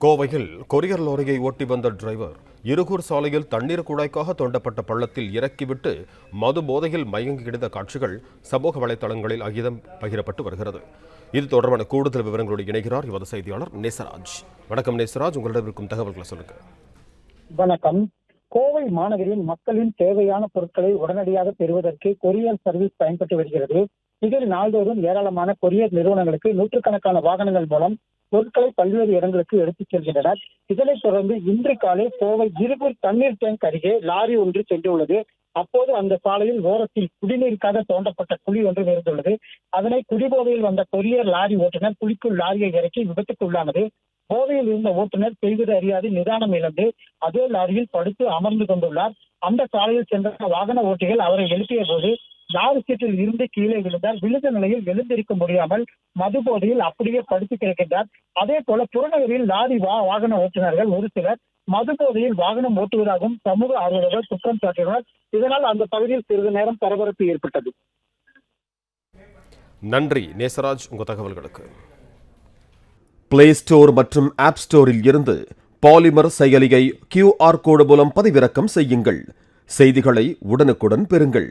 கோவையில் கொரியர் லாரியை ஓட்டி வந்த டிரைவர் இருகூர் சாலையில் தண்ணீர் குழாய்க்காக தோண்டப்பட்ட பள்ளத்தில் இறக்கிவிட்டு மது போதையில் மயங்கி கிடந்த காட்சிகள் சமூக வலைதளங்களில் அகிதம் பகிரப்பட்டு வருகிறது. இது தொடர்பான கூடுதல் விவரங்களோடு இணைகிறார் எமது செய்தியாளர் நேசராஜ். வணக்கம் நேசராஜ், உங்களிடம் இருக்கும் தகவல்களை சொல்லுங்க. வணக்கம். கோவை மாநகரில் மக்களின் தேவையான பொருட்களை உடனடியாக பெறுவதற்கு கொரியர் சர்வீஸ் பயன்பட்டு வருகிறது. இதில் நாள்தோறும் ஏராளமான கொரியர் நிறுவனங்களுக்கு நூற்றுக்கணக்கான வாகனங்கள் மூலம் பொருட்களை பல்வேறு இடங்களுக்கு எடுத்துச் செல்கின்றனர். இதனைத் தொடர்ந்து இன்று காலை கோவை இருகூர் தண்ணீர் டேங்க் அருகே லாரி ஒன்று சென்றுள்ளது. அப்போது அந்த சாலையில் ஓரத்தில் குடிநீருக்காக தோண்டப்பட்ட குழி ஒன்று இருந்துள்ளது. அதனை குடிபோதையில் வந்த கொரியர் லாரி ஓட்டுநர் குழிக்குள் லாரியை இறக்கி விபத்துக்குள்ளானது. போதையில் இருந்த ஓட்டுநர் செய்வது அறியாது நிதானம் இழந்து அதே லாரியில் படுத்து அமர்ந்து கொண்டுள்ளார். அந்த சாலையில் சென்ற வாகன ஓட்டிகள் அவரை எழுப்பிய போது லாரி சீட்டில் இருந்து கீழே விழுந்தார். விழுந்த நிலையில் எழுந்திருக்க முடியாமல் மது போதையில் அப்படியே படுத்து கிடக்கின்றார். அதே போல புறநகரில் லாரி வாகன ஓட்டுநர்கள் ஒரு சிலர் மது போதையில் வாகனம் ஓட்டுவதாகவும் சமூக ஆர்வலர்கள் குற்றம் சாட்டினர். இதனால் அந்த பகுதியில் சிறிது நேரம் பரபரப்பு ஏற்பட்டது. நன்றி நேசராஜ், உங்க தகவல்களுக்கு. பிளே ஸ்டோர் மற்றும் ஆப் ஸ்டோரில் இருந்து பாலிமர் செயலியை QR கோடு மூலம் பதிவிறக்கம் செய்யுங்கள். செய்திகளை உடனுக்குடன் பெறுங்கள்.